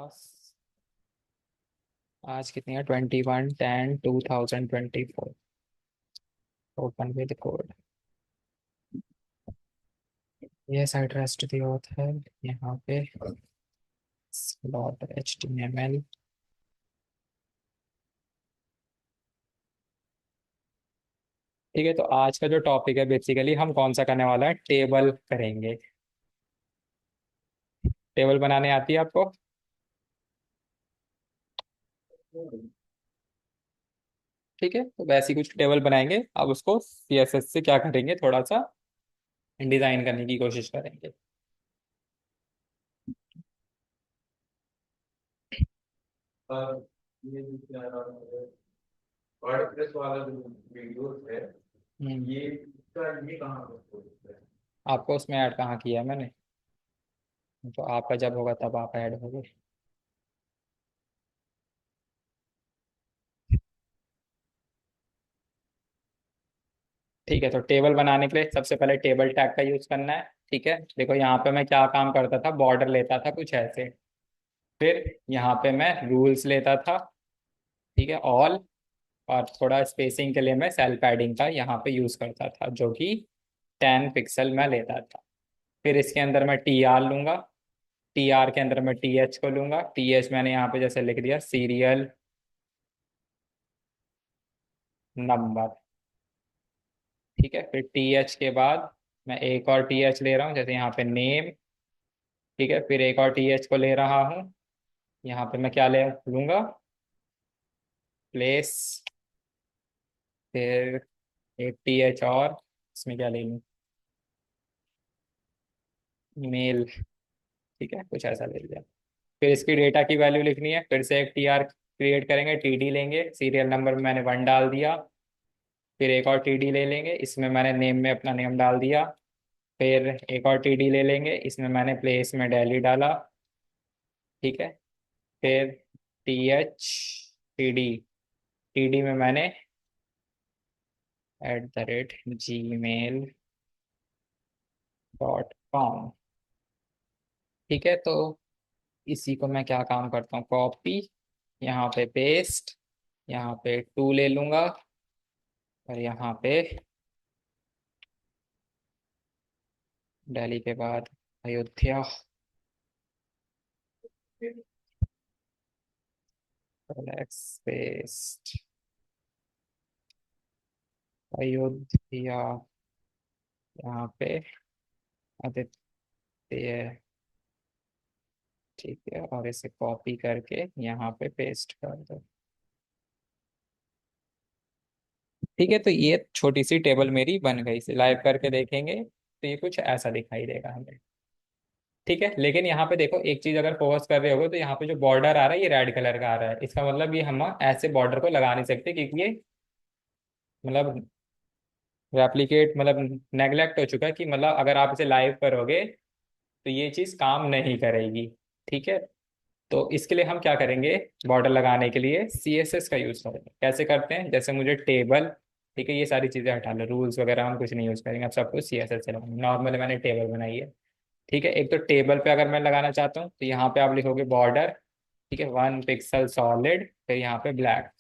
Class आज कितनी है? 21/10/2024। Open with code. ये साइट रेस्ट दी होता है यहाँ पे। .html। ठीक है, तो आज का जो टॉपिक है बेसिकली हम कौन सा करने वाला है, टेबल करेंगे। टेबल बनाने आती है आपको? ठीक है, तो वैसे ही कुछ टेबल बनाएंगे। अब उसको CSS से क्या करेंगे, थोड़ा सा डिजाइन करने की कोशिश करेंगे। और ये जो वर्डप्रेस वाला जो वीडियोस है, हम्म। ये इसका ये कहाँ पर है? आपको उसमें ऐड कहाँ किया है मैंने? तो आपका जब होगा तब आप ऐड होगे। ठीक है, तो टेबल बनाने के लिए सबसे पहले टेबल टैग का यूज करना है। ठीक है, देखो यहाँ पे मैं क्या काम करता था, बॉर्डर लेता था कुछ ऐसे। फिर यहाँ पे मैं रूल्स लेता था। ठीक है, ऑल। और थोड़ा स्पेसिंग के लिए मैं सेल पैडिंग का यहाँ पे यूज करता था, जो कि 10 पिक्सल में लेता था। फिर इसके अंदर मैं TR लूंगा। TR के अंदर मैं TH को लूंगा। TH मैंने यहाँ पे जैसे लिख दिया, सीरियल नंबर। ठीक है, फिर TH के बाद मैं एक और TH ले रहा हूँ, जैसे यहाँ पे नेम। ठीक है, फिर एक और TH को ले रहा हूँ। यहाँ पे मैं क्या ले लूंगा, प्लेस। फिर एक TH और, इसमें क्या ले लूँ, मेल। ठीक है, कुछ ऐसा ले लिया। फिर इसकी डेटा की वैल्यू लिखनी है, फिर से एक TR क्रिएट करेंगे, TD लेंगे, सीरियल नंबर में मैंने 1 डाल दिया। फिर एक और TD ले लेंगे, इसमें मैंने नेम में अपना नेम डाल दिया। फिर एक और TD ले लेंगे, इसमें मैंने प्लेस में दिल्ली डाला। ठीक है, फिर TH, TD में मैंने @gmail.com। ठीक है, तो इसी को मैं क्या काम करता हूँ, कॉपी, यहाँ पे पेस्ट, यहाँ पे टू ले लूंगा, और यहाँ पे दिल्ली के बाद अयोध्या। पेस्ट अयोध्या, यहाँ पे आदित्य। ठीक है, और इसे कॉपी करके यहाँ पे पेस्ट कर दो। ठीक है, तो ये छोटी सी टेबल मेरी बन गई। इसे लाइव करके देखेंगे तो ये कुछ ऐसा दिखाई देगा हमें। ठीक है, लेकिन यहाँ पे देखो एक चीज, अगर फोकस कर रहे होगे तो यहाँ पे जो बॉर्डर आ रहा है ये रेड कलर का आ रहा है। इसका मतलब ये हम ऐसे बॉर्डर को लगा नहीं सकते, क्योंकि ये मतलब रेप्लिकेट, मतलब नेग्लेक्ट हो चुका है। कि मतलब अगर आप इसे लाइव करोगे तो ये चीज काम नहीं करेगी। ठीक है, तो इसके लिए हम क्या करेंगे, बॉर्डर लगाने के लिए CSS का यूज करेंगे। कैसे करते हैं, जैसे मुझे टेबल, ठीक है, ये सारी चीजें हटा लो, रूल्स वगैरह हम कुछ नहीं यूज करेंगे, अब सब कुछ CSS से लगाएंगे। नॉर्मली मैंने टेबल बनाई है। ठीक है, एक तो टेबल पे अगर मैं लगाना चाहता हूँ तो यहाँ पे आप लिखोगे बॉर्डर। ठीक है, 1 पिक्सल सॉलिड, फिर यहाँ पे ब्लैक।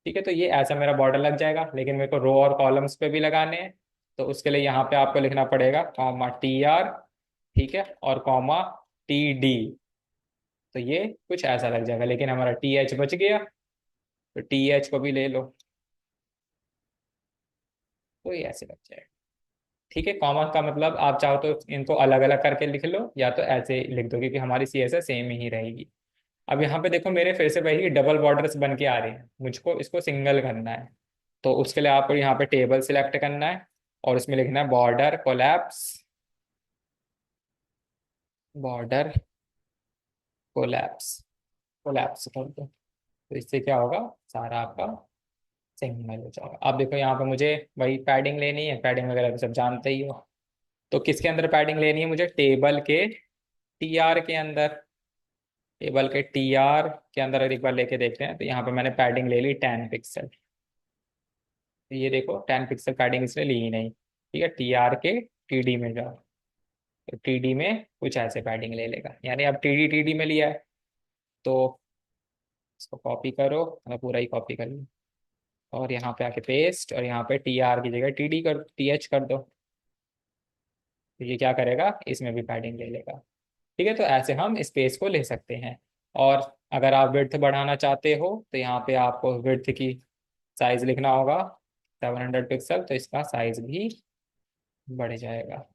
ठीक है, तो ये ऐसा मेरा बॉर्डर लग जाएगा, लेकिन मेरे को रो और कॉलम्स पे भी लगाने हैं। तो उसके लिए यहाँ पे आपको लिखना पड़ेगा कॉमा TR। ठीक है, और कॉमा TD। तो ये कुछ ऐसा लग जाएगा, लेकिन हमारा TH बच गया। तो TH को भी ले लो, तो ये ऐसे लग जाएगा। ठीक है, कॉमा का मतलब आप चाहो तो इनको अलग अलग करके लिख लो, या तो ऐसे लिख दो, क्योंकि हमारी CSS सेम ही रहेगी। अब यहाँ पे देखो मेरे फिर से वही डबल बॉर्डर्स बन के आ रहे हैं, मुझको इसको सिंगल करना है। तो उसके लिए आपको यहाँ पे टेबल सिलेक्ट करना है, और इसमें लिखना है border collapse. Border collapse, collapse कर दो। तो इससे क्या होगा, सारा आपका सिंगल हो जाएगा। अब देखो यहाँ पे मुझे वही पैडिंग लेनी है, पैडिंग वगैरह तो सब जानते ही हो। तो किसके अंदर पैडिंग लेनी है मुझे, टेबल के TR के अंदर। टेबल के TR के अंदर एक बार लेके देखते हैं। तो यहाँ पे मैंने पैडिंग ले ली 10 पिक्सल। तो ये देखो 10 पिक्सल पैडिंग इसने ली ही नहीं। ठीक है, TR के TD में जाओ। तो TD में कुछ ऐसे पैडिंग ले लेगा, यानी अब TD TD में लिया है। तो इसको कॉपी करो, मतलब पूरा ही कॉपी कर लो, और यहाँ पे आके पेस्ट, और यहाँ पे टी आर की जगह टी डी कर, टी एच कर दो। तो ये क्या करेगा, इसमें भी पैडिंग ले लेगा। ठीक है, तो ऐसे हम स्पेस को ले सकते हैं। और अगर आप विड्थ बढ़ाना चाहते हो तो यहाँ पे आपको विड्थ की साइज लिखना होगा 700 पिक्सल, तो इसका साइज भी बढ़ जाएगा।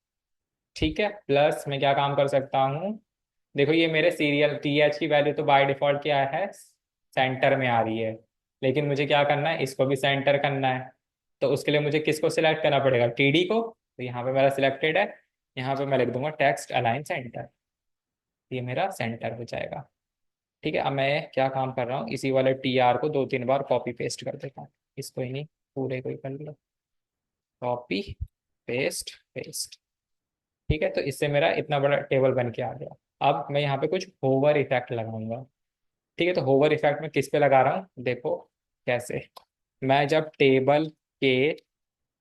ठीक है, प्लस मैं क्या काम कर सकता हूँ, देखो ये मेरे सीरियल टी एच की वैल्यू तो बाय डिफॉल्ट क्या है, सेंटर में आ रही है, लेकिन मुझे क्या करना है, इसको भी सेंटर करना है। तो उसके लिए मुझे किसको सिलेक्ट करना पड़ेगा, टी डी को। तो यहाँ पे मेरा सिलेक्टेड है, यहाँ पे मैं लिख दूंगा टेक्स्ट अलाइन सेंटर, ये मेरा सेंटर हो जाएगा। ठीक है, अब मैं क्या काम कर रहा हूँ, इसी वाले टी आर को 2-3 बार कॉपी पेस्ट कर देता हूँ, इसको ही नहीं पूरे को ही कर लो, कॉपी पेस्ट पेस्ट। ठीक है, तो इससे मेरा इतना बड़ा टेबल बन के आ गया। अब मैं यहाँ पे कुछ होवर इफेक्ट लगाऊंगा। ठीक है, तो होवर इफेक्ट में किस पे लगा रहा हूँ, देखो कैसे। मैं जब टेबल के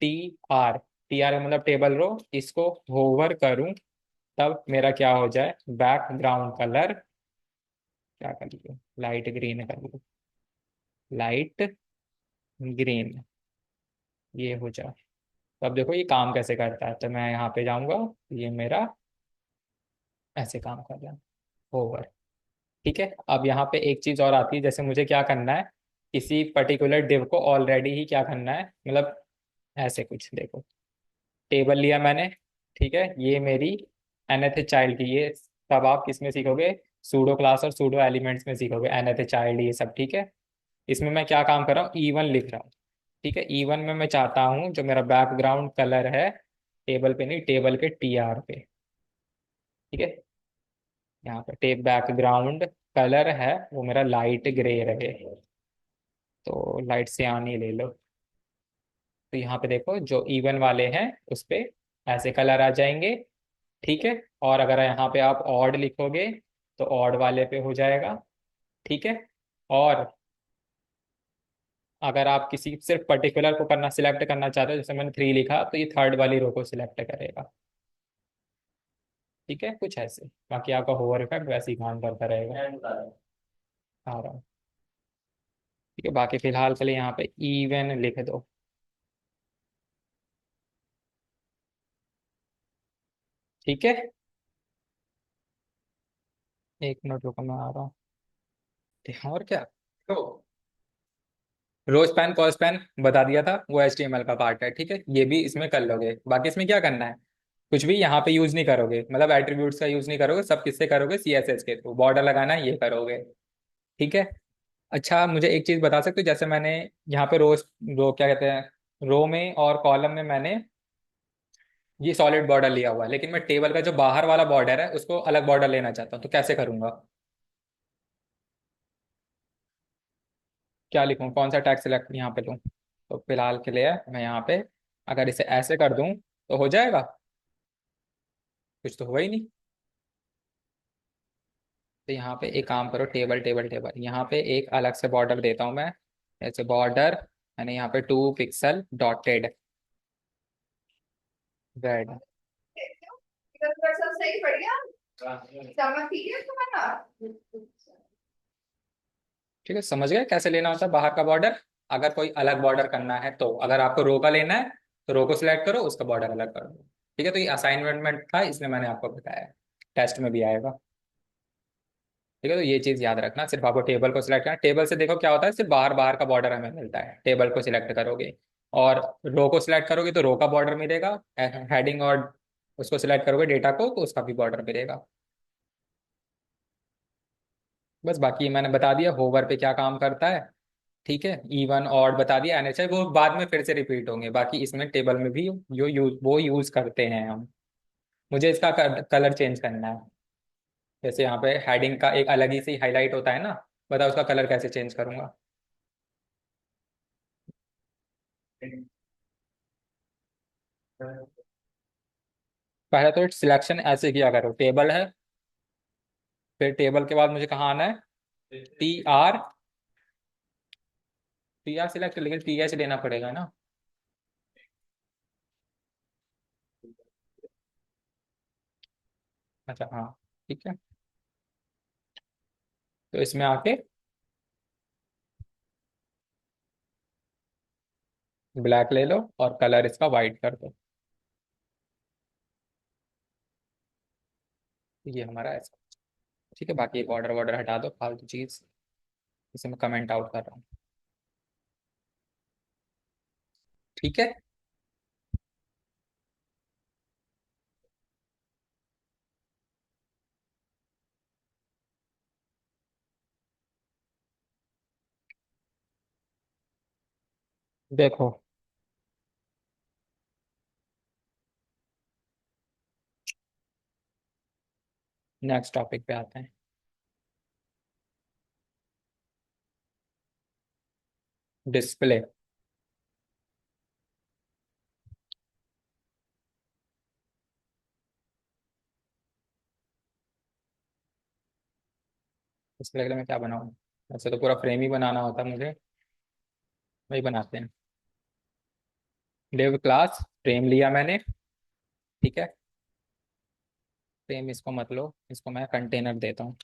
टी आर, टी आर मतलब टेबल रो, इसको होवर करूं, तब मेरा क्या हो जाए, बैकग्राउंड कलर क्या कर लो, लाइट ग्रीन कर लो, लाइट ग्रीन, ये हो जाए। तो अब देखो ये काम कैसे करता है, तो मैं यहाँ पे जाऊंगा, ये मेरा ऐसे काम कर रहा है, होवर। ठीक है, अब यहाँ पे एक चीज और आती है, जैसे मुझे क्या करना है, किसी पर्टिकुलर डिव को ऑलरेडी ही क्या करना है, मतलब ऐसे कुछ देखो, टेबल लिया मैंने। ठीक है, ये मेरी nth चाइल्ड की, ये सब आप किस में सीखोगे, सूडो क्लास और सूडो एलिमेंट्स में सीखोगे, nth चाइल्ड ये सब। ठीक है, इसमें मैं क्या काम कर रहा हूँ, E1 लिख रहा हूँ। ठीक है, E1 में मैं चाहता हूँ जो मेरा बैकग्राउंड कलर है, टेबल पे नहीं, टेबल के टी आर पे। ठीक है, यहाँ पे टेप बैकग्राउंड कलर है वो मेरा लाइट ग्रे रहे, तो लाइट सियानी ले लो। तो यहाँ पे देखो जो इवन वाले हैं उस पे ऐसे कलर आ जाएंगे। ठीक है, और अगर यहाँ पे आप ऑड लिखोगे तो ऑड वाले पे हो जाएगा। ठीक है, और अगर आप किसी सिर्फ पर्टिकुलर को करना, सिलेक्ट करना चाहते हो, जैसे मैंने 3 लिखा, तो ये थर्ड वाली रो को सिलेक्ट करेगा। ठीक है, कुछ ऐसे, बाकी आपका होवर इफेक्ट वैसे ही काम करता रहेगा। आ रहा हूँ। ठीक है, बाकी फिलहाल के लिए यहाँ पे इवन लिख दो। ठीक है, 1 मिनट रुको, मैं आ रहा हूँ। ठीक है, और क्या, तो रोज पैन कॉस पैन बता दिया था, वो HTML का पार्ट है। ठीक है, ये भी इसमें कर लोगे, बाकी इसमें क्या करना है, कुछ भी यहाँ पे यूज नहीं करोगे, मतलब एट्रीब्यूट्स का यूज नहीं करोगे, सब किससे करोगे, CSS के थ्रू, बॉर्डर लगाना है ये करोगे। ठीक है, अच्छा मुझे एक चीज बता सकते हो, जैसे मैंने यहाँ पे रोज, रो क्या कहते हैं, रो में और कॉलम में मैंने ये सॉलिड बॉर्डर लिया हुआ है, लेकिन मैं टेबल का जो बाहर वाला बॉर्डर है उसको अलग बॉर्डर लेना चाहता हूँ, तो कैसे करूंगा, क्या लिखूँ, कौन सा टैग सिलेक्ट यहाँ पे लूँ। तो फिलहाल के लिए मैं यहाँ पे अगर इसे ऐसे कर दूं तो हो जाएगा, कुछ तो हुआ ही नहीं। तो यहाँ पे एक काम करो, टेबल टेबल टेबल, यहाँ पे एक अलग से बॉर्डर देता हूँ मैं, ऐसे बॉर्डर, मैंने यहाँ पे 2 पिक्सल डॉटेड रेड। सब सही बढ़िया। सामान ठीक है तुम्हारा। ठीक है, समझ गए कैसे लेना होता है बाहर का बॉर्डर। अगर कोई अलग बॉर्डर करना है, तो अगर आपको रो का लेना है तो रो को सिलेक्ट करो, उसका बॉर्डर अलग कर दो। ठीक है, तो ये असाइनमेंट में था, इसलिए मैंने आपको बताया, टेस्ट में भी आएगा। ठीक है, तो ये चीज याद रखना, सिर्फ आपको टेबल को सिलेक्ट करना, टेबल से देखो क्या होता है, सिर्फ बाहर बाहर का बॉर्डर हमें मिलता है, टेबल को सिलेक्ट करोगे। और रो को सिलेक्ट करोगे तो रो का बॉर्डर मिलेगा, हेडिंग और उसको सिलेक्ट करोगे डेटा को, तो उसका भी बॉर्डर मिलेगा। बस बाकी मैंने बता दिया होवर पे क्या काम करता है। ठीक है, E1 और बता दिया, NHI वो बाद में फिर से रिपीट होंगे, बाकी इसमें टेबल में भी जो यूज वो यूज करते हैं हम। मुझे इसका कलर चेंज करना है, जैसे यहाँ पे हेडिंग का एक अलग ही सी हाईलाइट होता है ना, बताओ उसका कलर कैसे चेंज करूंगा। पहले तो सिलेक्शन ऐसे किया करो, टेबल है, फिर टेबल के बाद मुझे कहाँ आना है, TR, TR सिलेक्ट, लेकिन TH लेना पड़ेगा ना। अच्छा हाँ, ठीक है। तो इसमें आके ब्लैक ले लो और कलर इसका वाइट कर दो। ये हमारा ऐसा। ठीक है, बाकी बॉर्डर वॉर्डर हटा दो, फालतू चीज। इसे मैं कमेंट आउट कर रहा हूँ। ठीक है। देखो, नेक्स्ट टॉपिक पे आते हैं। डिस्प्ले। डिस्प्ले के लिए मैं क्या बनाऊँ? वैसे तो पूरा फ्रेम ही बनाना होता है मुझे। वही बनाते हैं। डिव क्लास फ्रेम लिया मैंने। ठीक है। फ्रेम इसको मत लो, इसको मैं कंटेनर देता हूँ।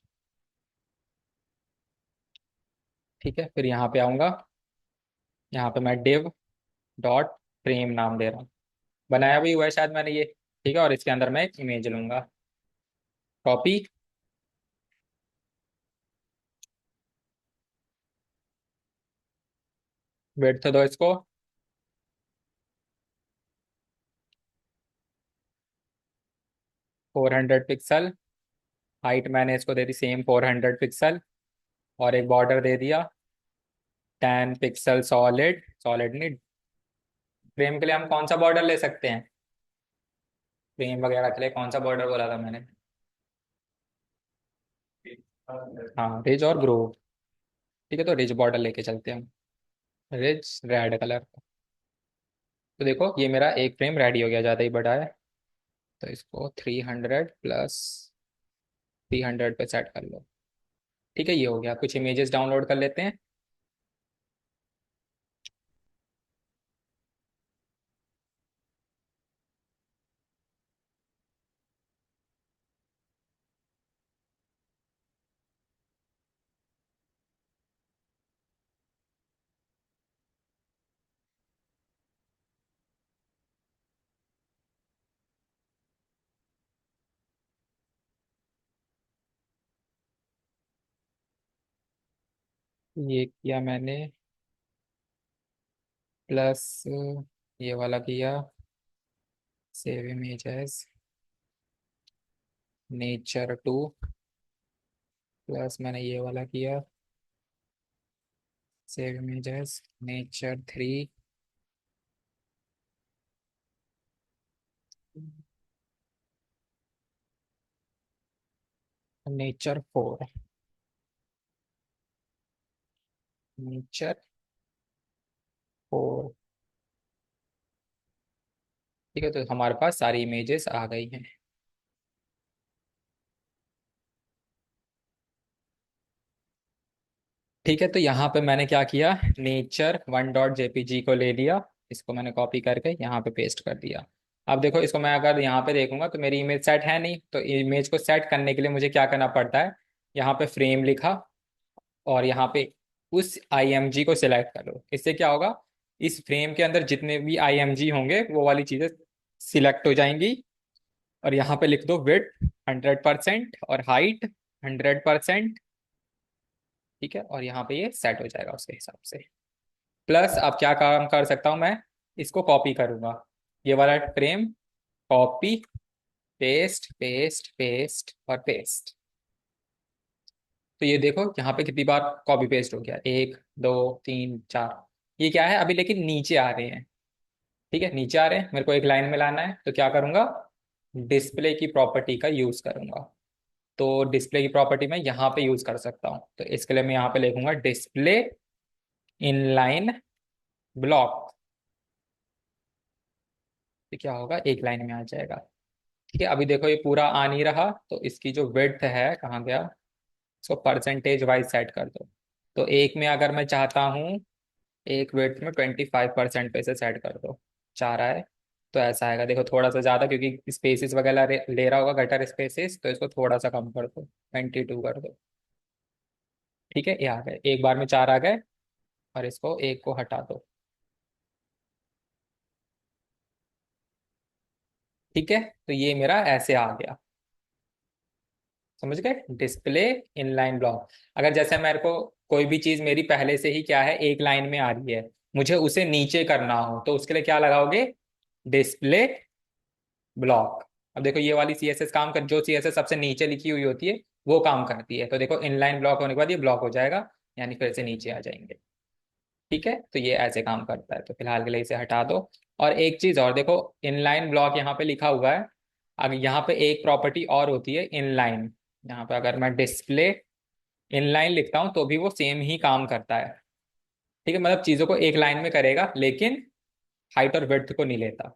ठीक है, फिर यहाँ पे आऊँगा। यहाँ पे मैं डिव डॉट फ्रेम नाम दे रहा हूँ। बनाया भी हुआ है शायद मैंने ये। ठीक है, और इसके अंदर मैं एक इमेज लूंगा। कॉपी। विड्थ दो इसको 400 पिक्सल। हाइट मैंने इसको दे दी सेम 400 पिक्सल। और एक बॉर्डर दे दिया 10 पिक्सल सॉलिड। सॉलिड नहीं, फ्रेम के लिए हम कौन सा बॉर्डर ले सकते हैं? फ्रेम वगैरह के लिए कौन सा बॉर्डर बोला था मैंने? हाँ, रिज और ग्रोव। ठीक है, तो रिज बॉर्डर लेके चलते हैं हम। Ridge red colour. तो देखो ये मेरा एक फ्रेम रेडी हो गया, ज़्यादा ही बड़ा है। तो इसको 300 + 300 पे सेट कर लो। ठीक है, ये हो गया। कुछ इमेजेस डाउनलोड कर लेते हैं। ये किया मैंने। प्लस ये वाला किया। Save images. नेचर 2। प्लस मैंने ये वाला किया। Save images nature 3। Nature 4। Nature 4। ठीक है, तो हमारे पास सारी इमेजेस आ गई हैं। ठीक है, तो यहाँ पे मैंने क्या किया, Nature1.jpg को ले लिया। इसको मैंने कॉपी करके यहाँ पे पेस्ट कर दिया। अब देखो, इसको मैं अगर यहाँ पे देखूंगा तो मेरी इमेज सेट है नहीं। तो इमेज को सेट करने के लिए मुझे क्या करना पड़ता है? यहाँ पे फ्रेम लिखा, और यहाँ पे उस आईएमजी को सिलेक्ट करो। इससे क्या होगा, इस फ्रेम के अंदर जितने भी आईएमजी होंगे वो वाली चीजें सिलेक्ट हो जाएंगी। और यहाँ पे लिख दो विड्थ 100% और हाइट 100%। ठीक है, और यहाँ पे ये सेट हो जाएगा उसके हिसाब से। प्लस अब क्या काम कर सकता हूँ मैं? इसको कॉपी करूंगा, ये वाला frame. Copy, paste paste paste और पेस्ट। तो ये देखो यहाँ पे कितनी बार कॉपी पेस्ट हो गया, 1 2 3 4। ये क्या है अभी, लेकिन नीचे आ रहे हैं। ठीक है, नीचे आ रहे हैं, मेरे को एक लाइन में लाना है, तो क्या करूंगा? डिस्प्ले की प्रॉपर्टी का यूज करूंगा। तो डिस्प्ले की प्रॉपर्टी मैं यहाँ पे यूज कर सकता हूँ। तो इसके लिए मैं यहाँ पे लिखूंगा डिस्प्ले इनलाइन ब्लॉक। तो क्या होगा, एक लाइन में आ जाएगा। ठीक है, अभी देखो ये पूरा आ नहीं रहा, तो इसकी जो विड्थ है कहाँ गया? इसको परसेंटेज वाइज सेट कर दो। तो एक में अगर मैं चाहता हूँ, एक विड्थ में 25% पे से सेट कर दो। चाह रहा है तो ऐसा आएगा। देखो थोड़ा सा ज़्यादा, क्योंकि स्पेसिस वगैरह ले रहा होगा, गटर स्पेसिस, तो इसको थोड़ा सा कम कर दो, 22 कर दो। ठीक है, ये आ गए, एक बार में चार आ गए। और इसको एक को हटा दो। ठीक है, तो ये मेरा ऐसे आ गया। समझ गए, डिस्प्ले इनलाइन ब्लॉक। अगर जैसे मेरे को कोई भी चीज मेरी पहले से ही क्या है, एक लाइन में आ रही है, मुझे उसे नीचे करना हो तो उसके लिए क्या लगाओगे, डिस्प्ले ब्लॉक। अब देखो ये वाली सीएसएस काम कर, जो सीएसएस सबसे नीचे लिखी हुई होती है वो काम करती है। तो देखो इनलाइन ब्लॉक होने के बाद ये ब्लॉक हो जाएगा, यानी फिर से नीचे आ जाएंगे। ठीक है, तो ये ऐसे काम करता है। तो फिलहाल के लिए इसे हटा दो। और एक चीज और देखो, इनलाइन ब्लॉक यहाँ पे लिखा हुआ है। अब यहाँ पे एक प्रॉपर्टी और होती है इनलाइन। यहाँ पे अगर मैं डिस्प्ले इनलाइन लिखता हूँ तो भी वो सेम ही काम करता है। ठीक है, मतलब चीजों को एक लाइन में करेगा लेकिन हाइट और विड्थ को नहीं लेता।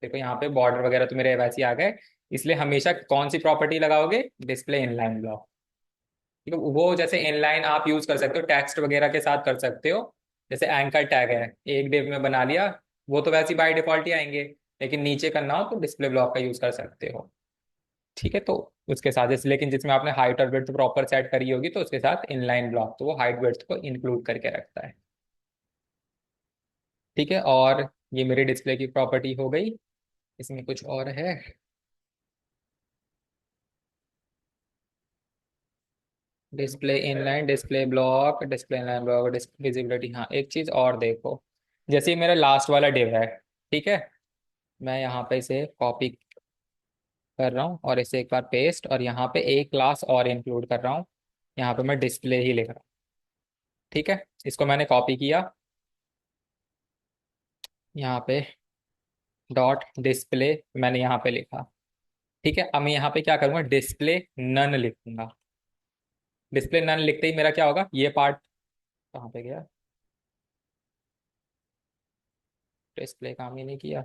देखो यहाँ पे बॉर्डर वगैरह तो मेरे वैसे ही आ गए। इसलिए हमेशा कौन सी प्रॉपर्टी लगाओगे, डिस्प्ले इनलाइन ब्लॉक। ठीक है, वो जैसे इनलाइन आप यूज कर सकते हो टेक्स्ट वगैरह के साथ कर सकते हो। जैसे एंकर टैग है, एक डिव में बना लिया, वो तो वैसे ही बाय डिफॉल्ट ही आएंगे। लेकिन नीचे करना हो तो डिस्प्ले ब्लॉक का यूज कर सकते हो। ठीक है, तो उसके साथ लेकिन जिसमें आपने हाइट और विड्थ प्रॉपर सेट करी होगी तो उसके साथ इनलाइन ब्लॉक, तो वो हाइट विड्थ को इंक्लूड करके रखता है। ठीक है, और ये मेरी डिस्प्ले की प्रॉपर्टी हो गई। इसमें कुछ और है। Display inline, display block, display inline block, display visibility. हाँ, एक चीज और देखो, जैसे ये मेरा लास्ट वाला डिव है। ठीक है, मैं यहाँ पे इसे कॉपी कर रहा हूँ और इसे एक बार पेस्ट, और यहाँ पे एक क्लास और इंक्लूड कर रहा हूँ। यहाँ पे मैं डिस्प्ले ही लिख रहा हूँ। ठीक है, इसको मैंने कॉपी किया, यहाँ पे डॉट डिस्प्ले मैंने यहाँ पे लिखा। ठीक है, अब मैं यहाँ पे क्या करूँगा, डिस्प्ले नन लिखूंगा। डिस्प्ले नन लिखते ही मेरा क्या होगा, ये पार्ट कहाँ पे गया, डिस्प्ले काम ही नहीं किया।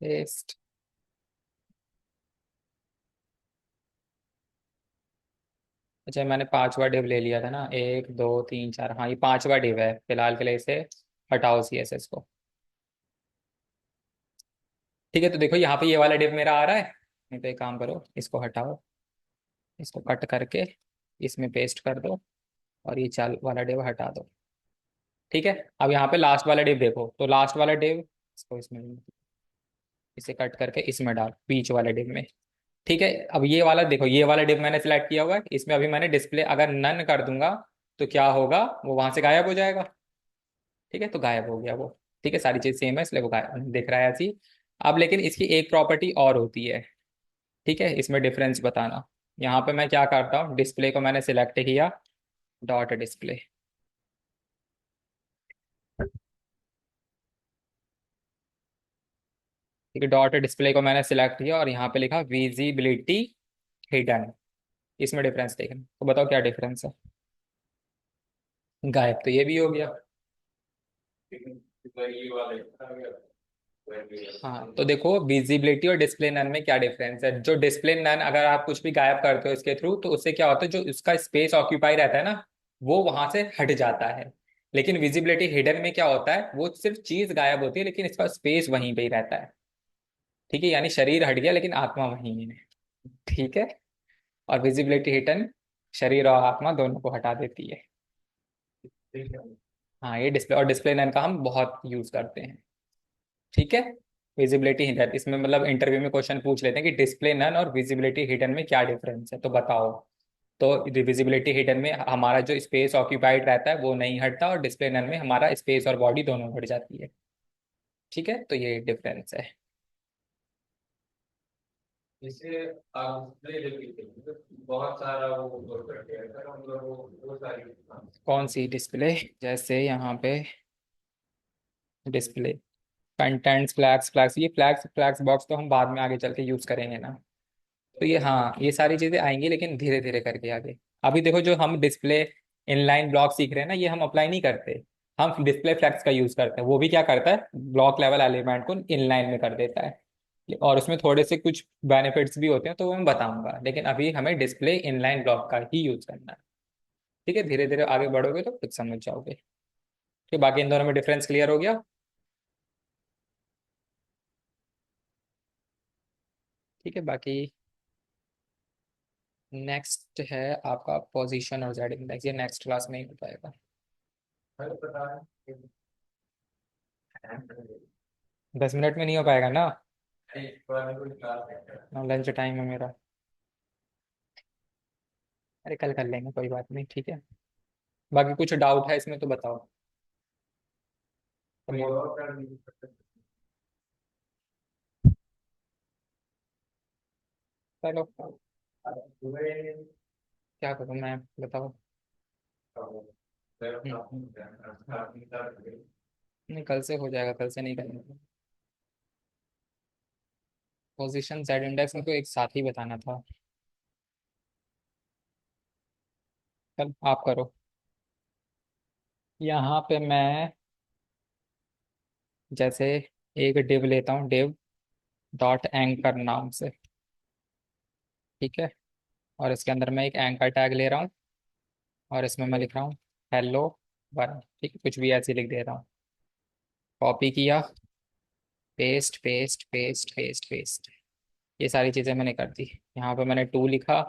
पेस्ट। अच्छा, मैंने पांचवा डिव ले लिया था ना, एक दो तीन चार, हाँ ये पांचवा डिव है। फिलहाल के लिए इसे हटाओ सीएसएस को। ठीक है, तो देखो यहाँ पे ये वाला डिव मेरा आ रहा है। नहीं तो एक काम करो, इसको हटाओ, इसको कट करके इसमें पेस्ट कर दो, और ये चाल वाला डिव हटा दो। ठीक है, अब यहाँ पे लास्ट वाला डिव देखो, तो लास्ट वाला डिव इसको इसमें, इसे कट करके इसमें डाल, बीच वाले डिव में। ठीक है, अब ये वाला देखो, ये वाला डिव मैंने सिलेक्ट किया हुआ है, इसमें अभी मैंने डिस्प्ले अगर नन कर दूंगा तो क्या होगा, वो वहां से गायब हो जाएगा। ठीक है, तो गायब हो गया वो। ठीक है, सारी चीज सेम है इसलिए वो गायब दिख रहा है ऐसी। अब लेकिन इसकी एक प्रॉपर्टी और होती है। ठीक है, इसमें डिफरेंस बताना। यहाँ पे मैं क्या करता हूँ, डिस्प्ले को मैंने सिलेक्ट किया, डॉट डिस्प्ले। ठीक है, डॉट डिस्प्ले को मैंने सिलेक्ट किया और यहाँ पे लिखा विजिबिलिटी हिडन। इसमें डिफरेंस देखना, तो बताओ क्या डिफरेंस है। गायब तो ये भी हो गया। हाँ, तो देखो विजिबिलिटी और डिस्प्ले नन में क्या डिफरेंस है। जो डिस्प्ले नन, अगर आप कुछ भी गायब करते हो इसके थ्रू, तो उससे क्या होता है, जो उसका स्पेस ऑक्यूपाई रहता है ना, वो वहां से हट जाता है। लेकिन विजिबिलिटी हिडन में क्या होता है, वो सिर्फ चीज गायब होती है लेकिन इसका स्पेस वहीं पे ही रहता है। ठीक है, यानी शरीर हट गया लेकिन आत्मा वहीं है। ठीक है, और विजिबिलिटी हिडन शरीर और आत्मा दोनों को हटा देती है। हाँ, ये डिस्प्ले और डिस्प्ले नन का हम बहुत यूज करते हैं। ठीक है, विजिबिलिटी हिडन, इसमें मतलब इंटरव्यू में क्वेश्चन पूछ लेते हैं कि डिस्प्ले नन और विजिबिलिटी हिडन में क्या डिफरेंस है, तो बताओ। तो विजिबिलिटी हिडन में हमारा जो स्पेस ऑक्यूपाइड रहता है वो नहीं हटता, और डिस्प्ले नन में हमारा स्पेस और बॉडी दोनों हट जाती है। ठीक है, तो ये डिफरेंस है। इसे आप ले लेते हैं बहुत सारा वो करते हैं सर हम लोग वो सारी कौन सी डिस्प्ले, जैसे यहाँ पे डिस्प्ले कंटेंट्स, फ्लैग्स, फ्लैग्स, ये फ्लैग्स फ्लैग्स बॉक्स तो हम बाद में आगे चल के यूज करेंगे ना। तो ये, हाँ ये सारी चीजें आएंगी लेकिन धीरे धीरे करके आगे। अभी देखो जो हम डिस्प्ले इनलाइन ब्लॉक सीख रहे हैं ना, ये हम अप्लाई नहीं करते। हम डिस्प्ले फ्लैग्स का यूज करते हैं, वो भी क्या करता है, ब्लॉक लेवल एलिमेंट को इनलाइन में कर देता है। और उसमें थोड़े से कुछ बेनिफिट्स भी होते हैं, तो वो मैं बताऊंगा, लेकिन अभी हमें डिस्प्ले इनलाइन ब्लॉक का ही यूज करना है। ठीक है, धीरे धीरे आगे बढ़ोगे तो कुछ समझ जाओगे। ठीक, बाकी इन दोनों में डिफरेंस क्लियर हो गया। ठीक है, बाकी नेक्स्ट है आपका पोजीशन और जेड इंडेक्स, ये नेक्स्ट क्लास में ही हो पाएगा। हर प्रकार 10 मिनट में नहीं हो पाएगा ना? कोई क्लास है। लंच टाइम है मेरा। अरे कल कर लेंगे, कोई बात नहीं, ठीक है। बाकी कुछ डाउट है इसमें तो बताओ। कोई तो और कर नहीं सकते। चलो, तुम्हें क्या करूँ मैं, बताओ। फिर हम्म, अपनी तरफ नहीं कल से हो जाएगा, कल से नहीं करेंगे। पोजीशन जेड इंडेक्स में तो एक साथ ही बताना था। चल आप करो। यहाँ पे मैं जैसे एक डिव लेता हूँ, डिव डॉट एंकर नाम से, ठीक है। और इसके अंदर मैं एक एंकर टैग ले रहा हूँ, और इसमें मैं लिख रहा हूँ हेलो वन, ठीक है, कुछ भी ऐसे लिख दे रहा हूँ। कॉपी किया, paste paste paste paste paste, ये सारी चीज़ें मैंने कर दी। यहाँ पे मैंने 2 लिखा,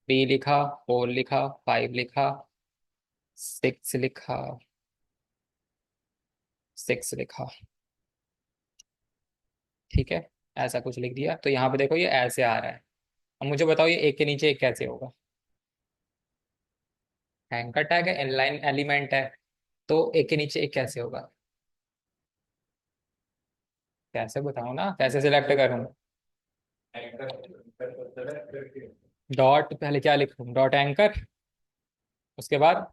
3 लिखा, 4 लिखा, 5 लिखा, 6 लिखा, 6 लिखा, ठीक है। ऐसा कुछ लिख दिया, तो यहाँ पे देखो ये ऐसे आ रहा है। अब मुझे बताओ ये एक के नीचे एक कैसे होगा? एंकर टैग है, इनलाइन एलिमेंट है, तो एक के नीचे एक कैसे होगा? कैसे बताओ ना, कैसे सिलेक्ट करूँ? डॉट पहले क्या लिखूँ, डॉट एंकर, उसके बाद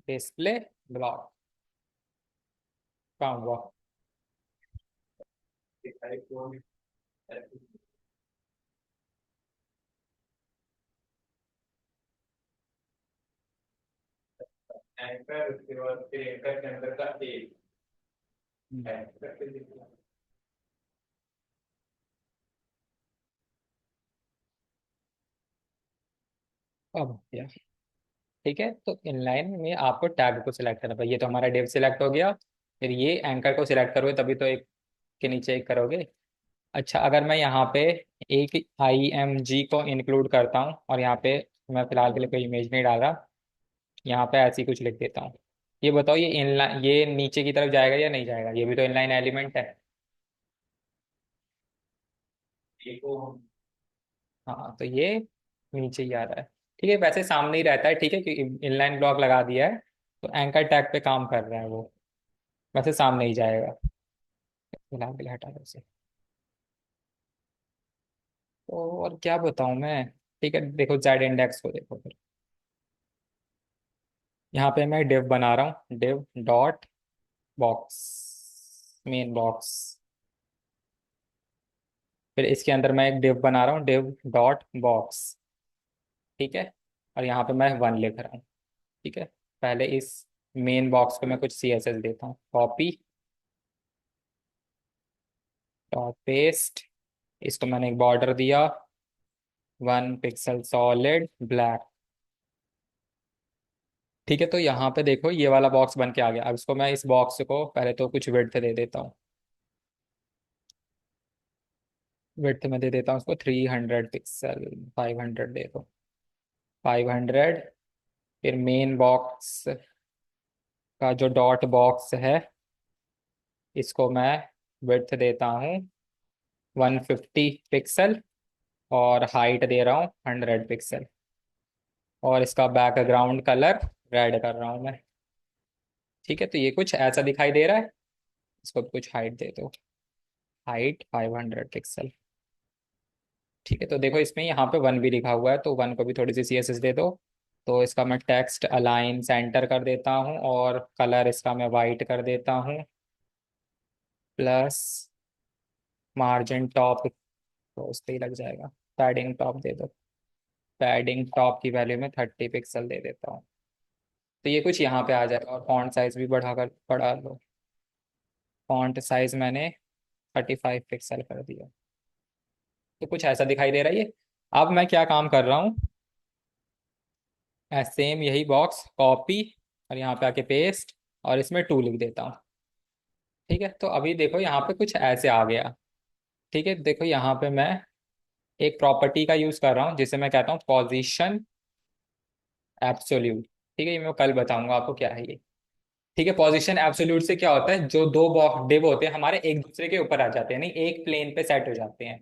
डिस्प्ले ब्लॉक, कहाँ हुआ? एंकर उसके बाद फिर एंकर के अंदर का एक हम्म, एंकर के लिए अब क्या, ठीक है। तो इनलाइन में आपको टैग को सिलेक्ट करना पड़ेगा। ये तो हमारा डिव सिलेक्ट हो गया, फिर ये एंकर को सिलेक्ट करोगे तभी तो एक के नीचे एक करोगे। अच्छा, अगर मैं यहाँ पे एक IMG को इंक्लूड करता हूँ, और यहाँ पे मैं फिलहाल के लिए कोई इमेज नहीं डाल रहा, यहाँ पे ऐसे ही कुछ लिख देता हूँ। ये बताओ ये इनलाइन, ये नीचे की तरफ जाएगा या नहीं जाएगा? ये भी तो इनलाइन एलिमेंट है। एक को हम हाँ तो ये नीचे ही आ रहा है, ठीक है। वैसे सामने ही रहता है, ठीक है, क्योंकि इनलाइन ब्लॉक लगा दिया है, तो एंकर टैग पे काम कर रहा है वो। वैसे सामने ही जाएगा। फिलहाल के लिए हटा दो उसे। तो और क्या बताऊं मैं, ठीक है। देखो जेड इंडेक्स को देखो फिर। यहाँ पे मैं डिव बना रहा हूँ, div dot box, main box. फिर इसके अंदर मैं एक डिव बना रहा हूँ, डिव डॉट बॉक्स, ठीक है। और यहाँ पे मैं 1 लिख रहा हूँ, ठीक है। पहले इस मेन बॉक्स को मैं कुछ CSS देता हूँ, कॉपी डॉट पेस्ट, इसको मैंने एक बॉर्डर दिया, 1 पिक्सल सॉलिड ब्लैक, ठीक है। तो यहाँ पे देखो ये वाला बॉक्स बन के आ गया। अब इसको मैं, इस बॉक्स को पहले तो कुछ विड्थ दे देता हूँ। विड्थ में दे देता हूँ उसको 300 पिक्सल, 500 दे दो, 500। फिर मेन बॉक्स का जो डॉट बॉक्स है, इसको मैं विड्थ देता हूँ 150 पिक्सल, और हाइट दे रहा हूँ 100 पिक्सल, और इसका बैकग्राउंड कलर रेड कर रहा हूँ मैं, ठीक है। तो ये कुछ ऐसा दिखाई दे रहा है। इसको भी कुछ हाइट दे दो, हाइट 500 पिक्सल, ठीक है। तो देखो इसमें यहाँ पे 1 भी लिखा हुआ है, तो 1 को भी थोड़ी सी CSS दे दो। तो इसका मैं टेक्स्ट अलाइन सेंटर कर देता हूँ, और कलर इसका मैं वाइट कर देता हूँ, प्लस मार्जिन टॉप, तो उस पर ही लग जाएगा। पैडिंग टॉप दे दो, पैडिंग टॉप की वैल्यू में 30 पिक्सल दे देता हूँ। तो ये कुछ यहाँ पे आ जाएगा, और फॉन्ट साइज भी बढ़ा लो। फॉन्ट साइज मैंने 35 पिक्सल कर दिया। तो कुछ ऐसा दिखाई दे रहा है ये। अब मैं क्या काम कर रहा हूँ, सेम यही बॉक्स कॉपी, और यहाँ पे आके पेस्ट, और इसमें 2 लिख देता हूँ, ठीक है। तो अभी देखो यहाँ पे कुछ ऐसे आ गया, ठीक है। देखो यहाँ पे मैं एक प्रॉपर्टी का यूज कर रहा हूँ जिसे मैं कहता हूँ पोजीशन एब्सोल्यूट। ठीक है, ये मैं कल बताऊंगा आपको क्या है ये। ठीक है, पोजीशन एब्सोल्यूट से क्या होता है, जो दो डिव होते हैं हमारे एक दूसरे के ऊपर आ जाते हैं, नहीं एक प्लेन पे सेट हो जाते हैं।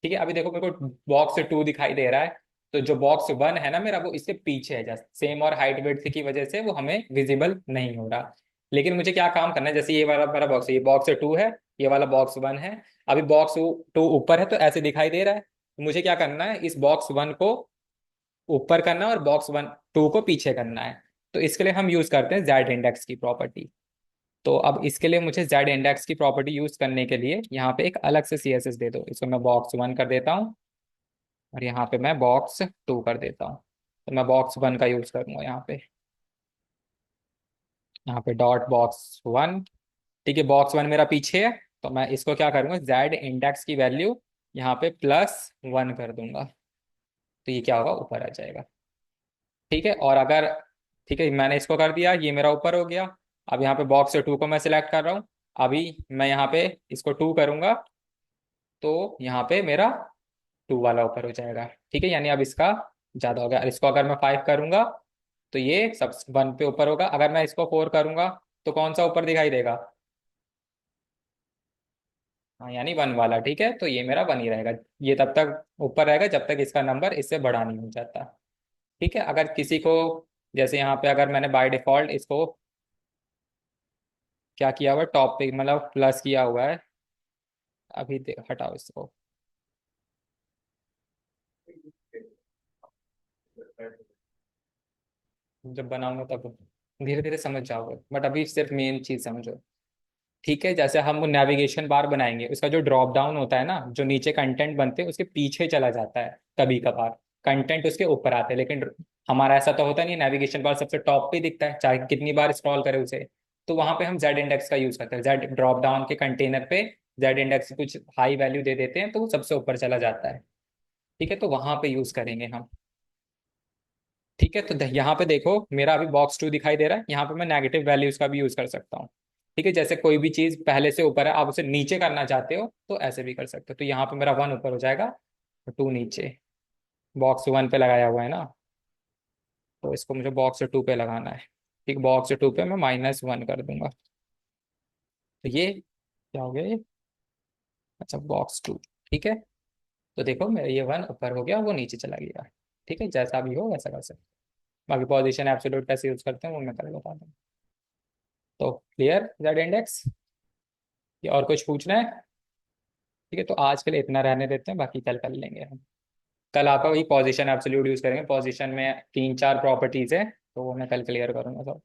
ठीक है, अभी देखो मेरे को बॉक्स टू दिखाई दे रहा है, तो जो बॉक्स वन है ना मेरा, वो इसके पीछे है, जस्ट सेम और हाइट वेट की वजह से वो हमें विजिबल नहीं हो रहा। लेकिन मुझे क्या काम करना है, जैसे ये वाला मेरा बॉक्स है, ये बॉक्स टू है, ये वाला बॉक्स वन है। अभी बॉक्स टू ऊपर है तो ऐसे दिखाई दे रहा है, तो मुझे क्या करना है, इस बॉक्स वन को ऊपर करना है और बॉक्स वन टू को पीछे करना है। तो इसके लिए हम यूज करते हैं जेड इंडेक्स की प्रॉपर्टी। तो अब इसके लिए मुझे जेड इंडेक्स की प्रॉपर्टी यूज करने के लिए यहाँ पे एक अलग से सीएसएस दे दो, इसको मैं बॉक्स वन कर देता हूँ और यहाँ पे मैं बॉक्स टू कर देता हूँ। तो मैं बॉक्स वन का यूज करूंगा यहाँ पे, यहाँ पे डॉट बॉक्स वन। ठीक है, बॉक्स वन मेरा पीछे है, तो मैं इसको क्या करूंगा, जेड इंडेक्स की वैल्यू यहाँ पे प्लस वन कर दूंगा, तो ये क्या होगा, ऊपर आ जाएगा। ठीक है, और अगर, ठीक है मैंने इसको कर दिया, ये मेरा ऊपर हो गया। अब यहाँ पे बॉक्स टू को मैं सिलेक्ट कर रहा हूँ, अभी मैं यहाँ पे इसको टू करूंगा, तो यहाँ पे मेरा टू वाला ऊपर हो जाएगा। ठीक है, यानी अब इसका ज्यादा हो गया। इसको अगर मैं फाइव करूंगा तो ये सब वन पे ऊपर होगा, अगर मैं इसको फोर करूंगा तो कौन सा ऊपर दिखाई देगा, हाँ यानी वन वाला। ठीक है, तो ये मेरा वन ही रहेगा, ये तब तक ऊपर रहेगा जब तक इसका नंबर इससे बड़ा नहीं हो जाता। ठीक है, अगर किसी को, जैसे यहाँ पे अगर मैंने बाय डिफॉल्ट इसको क्या किया हुआ है, टॉप पे मतलब प्लस किया हुआ है, अभी हटाओ इसको, जब बनाऊंगा तब धीरे धीरे समझ जाओगे, बट अभी सिर्फ मेन चीज समझो। ठीक है, जैसे हम वो नेविगेशन बार बनाएंगे, उसका जो ड्रॉप डाउन होता है ना, जो नीचे कंटेंट बनते हैं उसके पीछे चला जाता है कभी कभार, कंटेंट उसके ऊपर आते हैं, लेकिन हमारा ऐसा तो होता नहीं, नेविगेशन बार सबसे टॉप पे दिखता है चाहे कितनी बार स्क्रॉल करें उसे। तो वहां पे हम जेड इंडेक्स का यूज करते हैं, जेड ड्रॉप डाउन के कंटेनर पे जेड इंडेक्स कुछ हाई वैल्यू दे देते हैं तो वो सबसे ऊपर चला जाता है। ठीक है, तो वहां पे यूज करेंगे हम। ठीक है, तो यहाँ पे देखो मेरा अभी बॉक्स टू दिखाई दे रहा है, यहाँ पे मैं नेगेटिव वैल्यूज का भी यूज कर सकता हूँ। ठीक है, जैसे कोई भी चीज पहले से ऊपर है, आप उसे नीचे करना चाहते हो तो ऐसे भी कर सकते हो, तो यहाँ पे मेरा वन ऊपर हो जाएगा और टू नीचे। बॉक्स वन पे लगाया हुआ है ना, तो इसको मुझे बॉक्स टू पे लगाना है। ठीक, बॉक्स टू पे मैं माइनस वन कर दूंगा, तो ये क्या हो गया ये, अच्छा बॉक्स टू। ठीक है, तो देखो मेरा ये वन ऊपर हो गया, वो नीचे चला गया। ठीक है, जैसा भी हो वैसा कर सकते हैं। बाकी पोजीशन एब्सोल्यूट कैसे यूज करते हैं वो मैं कल बता दूँ। तो क्लियर जेड इंडेक्स, या और कुछ पूछना है। ठीक है, तो आज के लिए इतना रहने देते हैं, बाकी कल कर लेंगे हम। कल आपका वही पोजीशन एब्सोल्यूट यूज करेंगे, पोजीशन में तीन चार प्रॉपर्टीज है, तो वो मैं कल क्लियर करूंगा सब।